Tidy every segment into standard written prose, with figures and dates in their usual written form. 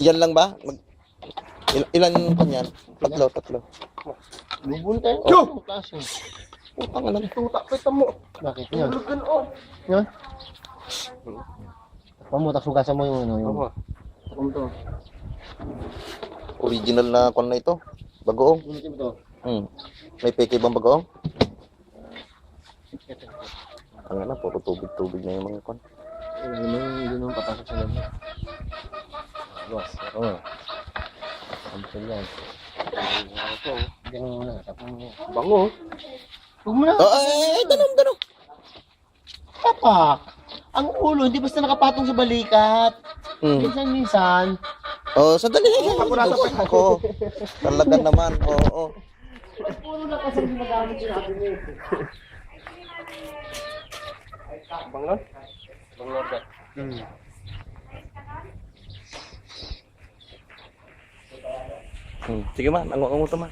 Yan lang ba? Ilan pa yan? Tatlo. Lubon tayo. Oh. Klase. Putang alam. Tuta, pita mo. Bakit yan? Lulugan, oh. Yan. Pamutak, sugasan mo yung ano. Yung... Takong to. Original na kon na ito. Bagoong. Ulitin mo to. May peke bang bagoong? Ang na, puro tubig na yung mga kon. Hindi naman papasok sa loob. Luwas. Oo. Sampol yan. Ito. Ganun mo na. Tapos mo. Bango. Huwag mo na. Tanong. Papak. Ang ulo, hindi basta nakapatong sa balikat. Minsan. Oh, sandali. Ako. Talaga naman. Oo. Ulo na kasi ginagamit yung natin eh. Bangon? Bangon ka. Sige man, ango to man.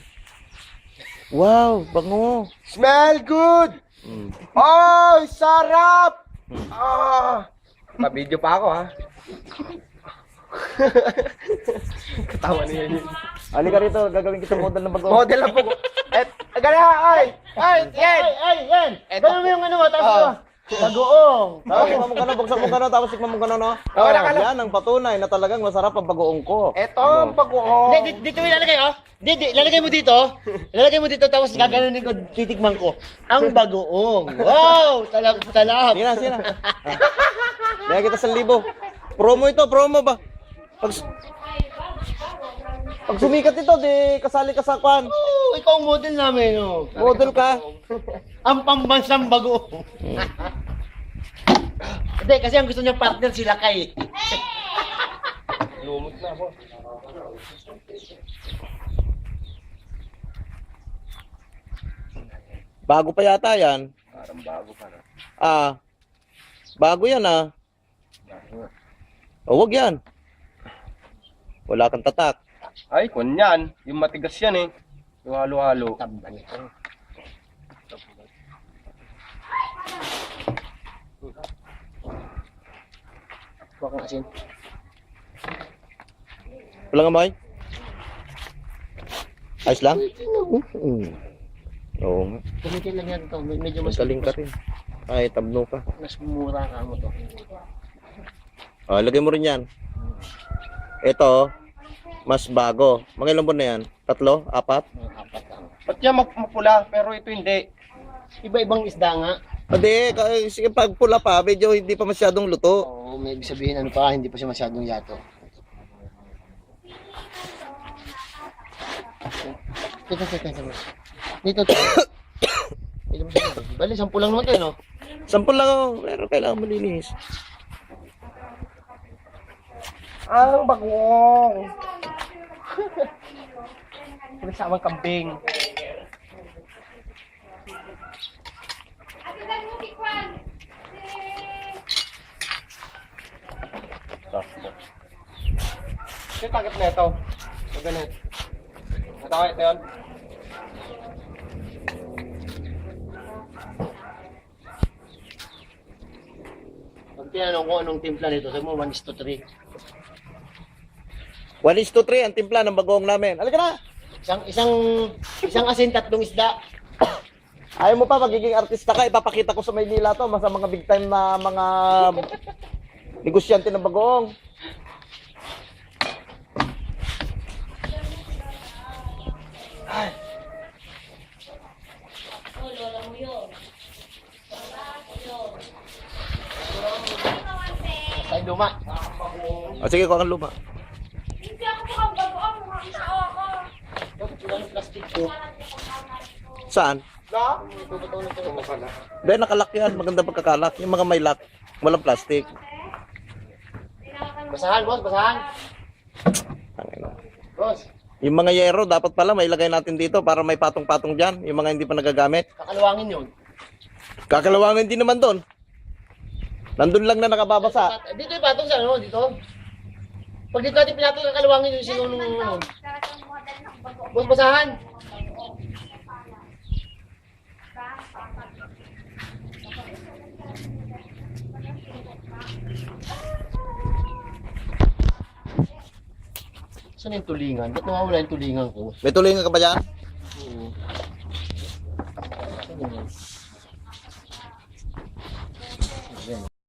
Wow, bango. Smell good! Oh, sarap! Pa-video pa ako ha. Katawa niya yun. Halika rito, gagawin kita model ng bagoong. Model na po. Ay! Yan! Gano'n mo yung ano mo, tapos bagoong. Buksan mo gano'n, tapos tikman mo gano'n, no? Yan ang patunay na talagang masarap ang bagoong ko. Ito ang bagoong. Dito mo ilalagay, oh. Lalagay mo dito. Lalagay mo dito, tapos gaganunin ko, titikman ko. Ang bagoong. Wow! Talap. Sige na. Kaya kita 1,000. Promo ito, promo ba? Pag sumikat ito, di kasali ka sa kwan. Oh, ikaw ang model namin, oh. Model ka. Ang pambansang bagoong. Hindi, kasi ang gusto niyang partner sila kay. Lumot na ako. Bago pa yata yan. Parang bago pa na. Bago yan O, wag yan. Wala kang tatak. Ay, kun yan. Yung matigas yan eh. Yung halo-halo. Tamban ito. Huwag kang asin. Wala nga, May? Ayos lang? Oo nga. Gamitin lang yan ito. Medyo mas Magaling ka rin. Ay, tabno ka. mas mura ka mo to. Lagay mo rin yan. Ito, mas bago. Mga ilang buwan na yan? 3? 4? Mga 4 lang. Ba't yan mapula? Pero ito hindi. Iba-ibang isda nga. Hindi, sige pag pula pa, medyo hindi pa masyadong luto. Oo, may ibig sabihin ano pa, hindi pa siya masyadong yato. Teka. Dito. Bali, 10 lang naman to, no? 10 lang ako, pero kailangan malinis. Ang bagoong. Pagkasamang kambing. Ito yung takip na ito. Ito ganun. Ito yun. Pag tinanong ko anong timpla nito, sabi mo 1:3. 1:3 ang timpla ng bagoong namin. Halika na! Isang asin, 3 isda. Ayaw mo pa, magiging artista ka, ipapakita ko sa Maynila to, sa mga big time na mga negosyante ng bagoong. Sa luma. Sige, kuha kang luma. Hindi ako mukhang bagoong, mukhang tao ako. Ilang plastic ko. Saan? Dahil nakalak yan, maganda pagkakalak. Yung mga may lock, walang plastic. Basahan, boss, basahan. Tangina. Boss, Yung mga yero, dapat pala may ilagay natin dito para may patong-patong dyan. Yung mga hindi pa nagagamit. kakaluwangin yun. Kakalawangan din naman doon. Nandun lang na nakababasa. Dito yung patong sa ano, dito. Pag dito natin pinatong ang kaluwangin yung sinunong ano. Talagang model ng bagoong. Boss, basahan. Saan yung tulingan? Ba't nawawala yung tulingan ko? May tulingan ka ba dyan? Oo. Saan yun?